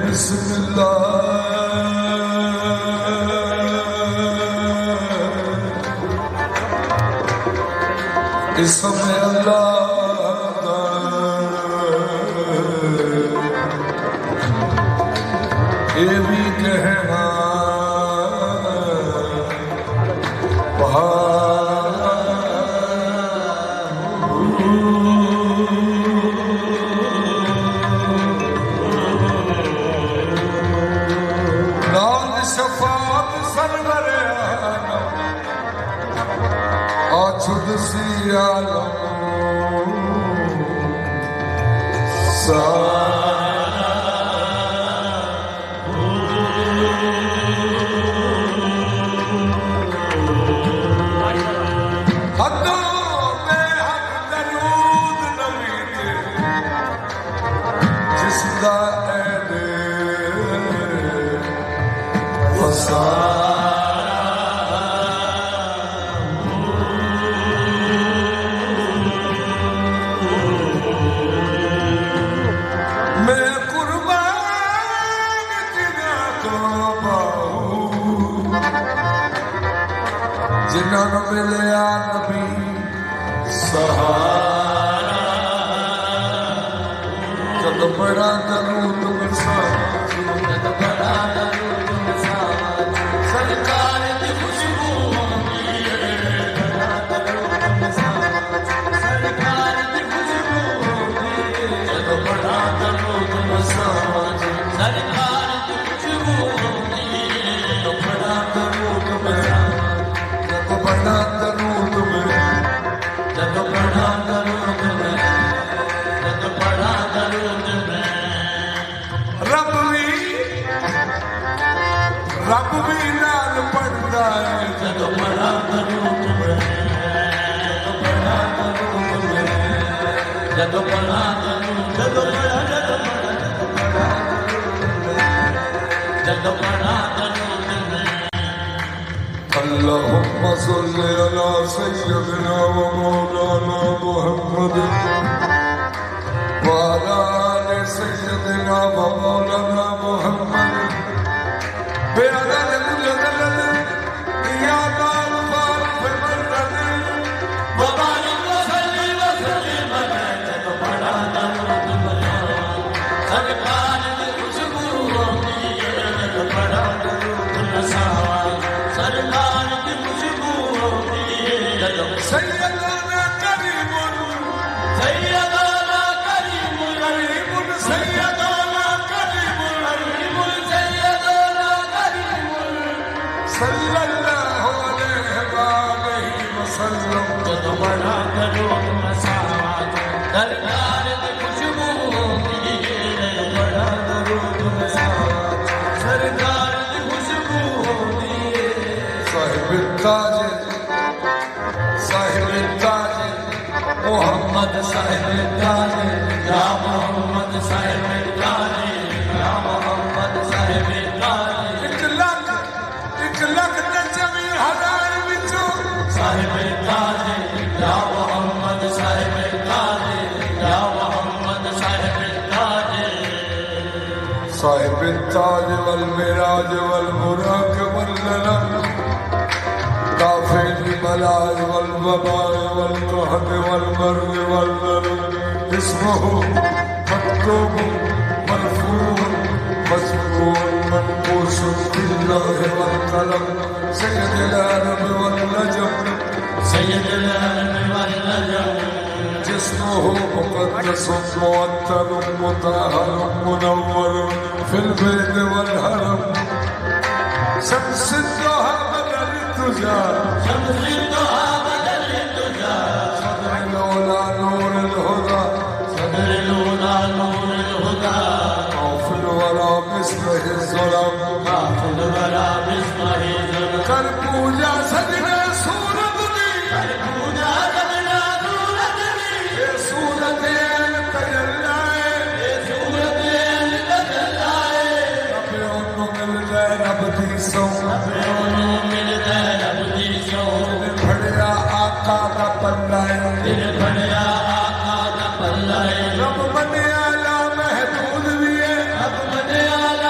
बिस्मिल्लाह इसम अल्लाह ये भी कहना जिन्होंने मिले नबी सहारा जब बड़ा दरूद जब बड़ा दरूद सरकार की खुशबू सरकार की खुशबू जब बड़ा दरूद सरकार की खुशबू जब बड़ा दरूद बड़ा दरूद में जब बड़ा दरूद में जब बड़ा दरूद में रब भी नाल पढ़ता है जब बड़ा दरूद में जब बड़ा दरूद में जब बड़ा दरूद जब बड़ा जब बड़ा दरूद में अल्लाहुम्मा सल्ली अला सय्यदिना व मौलाना मुहम्मद व अला आलि सय्यदिना व मौलाना मुहम्मद बेअदद मुजद्दद या बाल बाल फमरद व बारिक व सल्ली व सल्लिम जब बड़ा दरूद सरकार की खुशबू होती है जब बड़ा दरूद सरकार की खुशबू होती है सैयदना करीमुन सैयदना करीमुन करीमुन सैयदना करीमुन करीमुन सैयदना करीमुन सल्लल्लाहु अलैहि वसल्लम जब बड़ा दरूद मसावत सरकार की खुशबू होती है जब बड़ा दरूद मसावत सरकार की खुशबू होती है साहिब ताज मोहम्मद साहिब ताज या मोहम्मद साहिब ताज या मोहम्मद साहिब ताज 1,04,000 विचों साहिब ताज या मोहम्मद साहिब ताज या मोहम्मद साहिब ताज साहिब ताज वल मिराज वल बुराक वल ललम काफिल बलाल वल वबाल वल कहद वल मर्द वल दर्द इसमहु मक्तूब मरफूअ मज़कूर मनकूस बिल्लाह वल कलम सय्यदुल अरब वल नजम सय्यदुल अरब वल नजम जिस्मुहु मुक़द्दस मुअत्तर मुतहहर मुनव्वर फिल बैत वल हरम शम्स दुहा तुझा शम्स दुहा बदल तुझा सदर लौला नूर हुदा सदर लौला नूर हुदा काफिल वरा बिस्मिह ज़ुलम काफिल वरा बिस्मिह ज़ुलम कर पूजा सजदा सूरत दी कर पूजा सजदा सूरत दी ये सूरत तजल्लाए ये सूरत तजल्लाए रब मिल जाए रब दी सौ मिल जाए रब दी सौ भड़िया आका का पल्ला दिल भड़िया आका का पल्ला रब बने आला महदूद भी है रब बने आला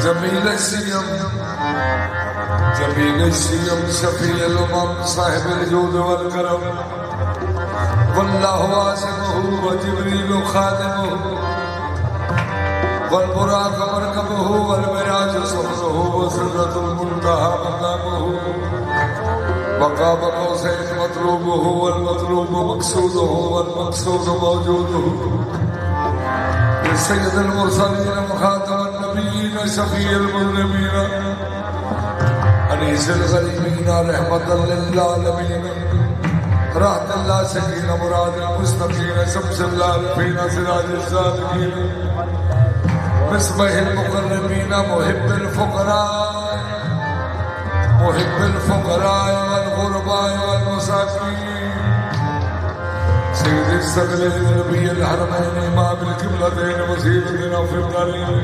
جميل السيم جميل السيم شفيع الأمم صاحب الجود والكرم والله عاصمه وجبريل خادمه والبراق مركبه والمراج صخره وسدرة المنتهى مقامه مقام قوسين مطلوبه والمطلوب مقصوده والمقصود موجوده سيد المرسلين وخاتم النبيين شفيع المذنبين أنيس الغريبين رحمة للعالمين راحة الله سكينة مراد المستقيم شمس الله فينا سراج الصادقين مصباح المقربين محب الفقراء والغرباء والمساكين سيد الثقلين نبي الحرمين إمام القبلتين وسيلتنا في الدارين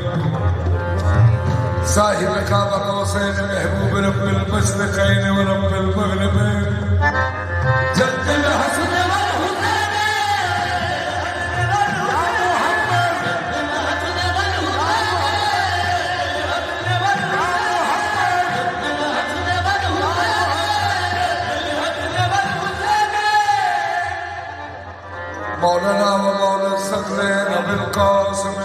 صاحب قاب قوسين محبوب رب المشرقين ورب المغربين جد الحسن مولانا ومولى الثقلين أبي القاسم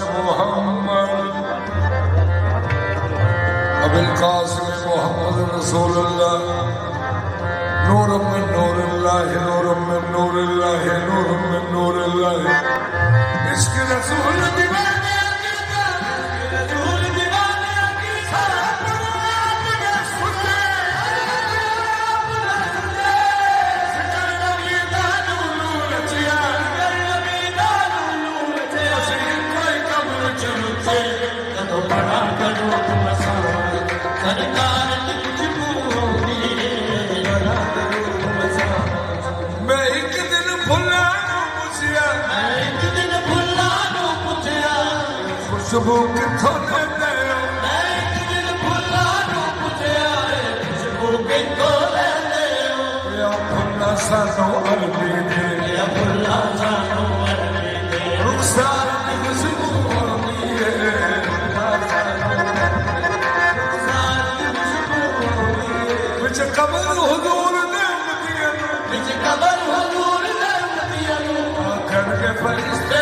محمد رسول الله نور من نور الله نور من نور الله نور من نور الله عشق رسول دیوانے رسول دیوانے کی سراب खुशबू किथों लेंदे हो मैं एक दिन फुल्ला नूं पुछया खुशबू किथों लेंदे हो या फुल्ला सानू अरबी दे या फुल्ला सानू अरबी दे रुखसार दी खुशबू होंदी है रुखसार दी खुशबू होंदी है विच कबर हुजूर दे मदिया विच कबर हुजूर दे मदिया आखन के फरिश्ते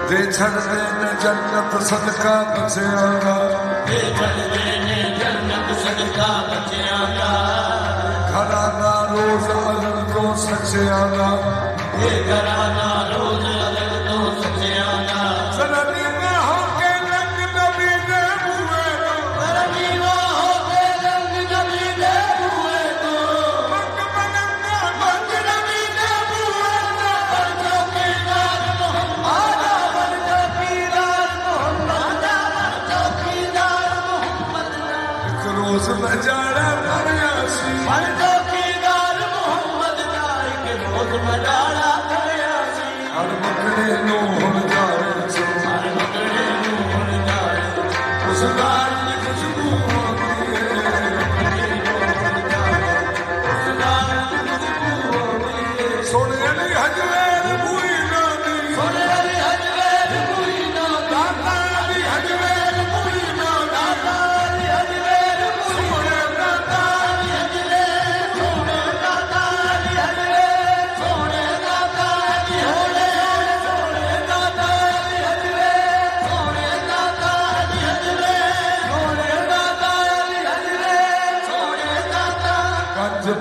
दे छड़ देने जन्नत सदका बचियागा दे छड़ देने जन्नत सदका बचियागा घराना रोज अलग तो सचियागा ये घराना रोज अलग तो सचियागा सरनी में होके रंग नबी दे हुए तो सरनी में होके रंग नबी दे हुए तो मंग मनंगा मंग नबी दे हुए तो बरजो के नाम मोहम्मद रोज बजाड़ा करयासी हर चौकीदार मोहम्मद दा एक रोज बजाड़ा करयासी हर मकड़े नूं हुण जावे छो हर मकड़े नूं हुण जावे उस गाल दी खुशबू होंदी है उस गाल दी खुशबू होंदी है सोने अली हजवेर बुई ना दी सोने अली हजवेर बुई ना दाता अली हजवेर बुई ना दाता अली हजवेर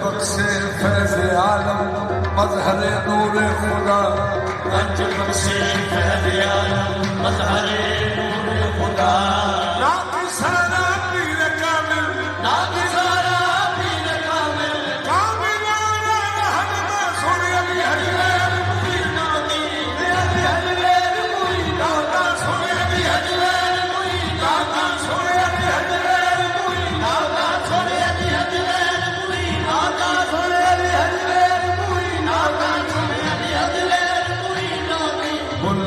बख्शे फैज़ आलम मज़हर नूर खुदा गंज बख्शे फैज़ आलम मज़हर नूर खुदा नाती सारा पीर कामिल नाती सारा पीर कामिल कामिलाना रहमत सोने अली हजवेर मुई नाती अली हजवेर मुई नाता सोने अली हजवेर मुई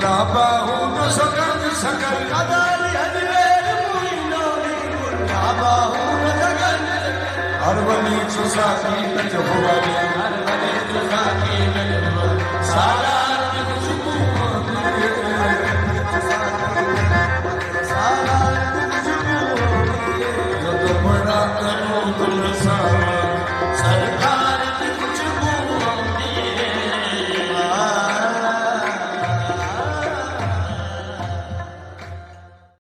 ना बाहू न सकल सकल कदाली हजवेर मुई नौली मुन्ना बाहू न सकल अरवली सुसाकी नज हुआली अरवली सुसाकी नज हुआली सारा रंग खुशबू सारा रंग खुशबू जब बड़ा करो तुम सावा सरकार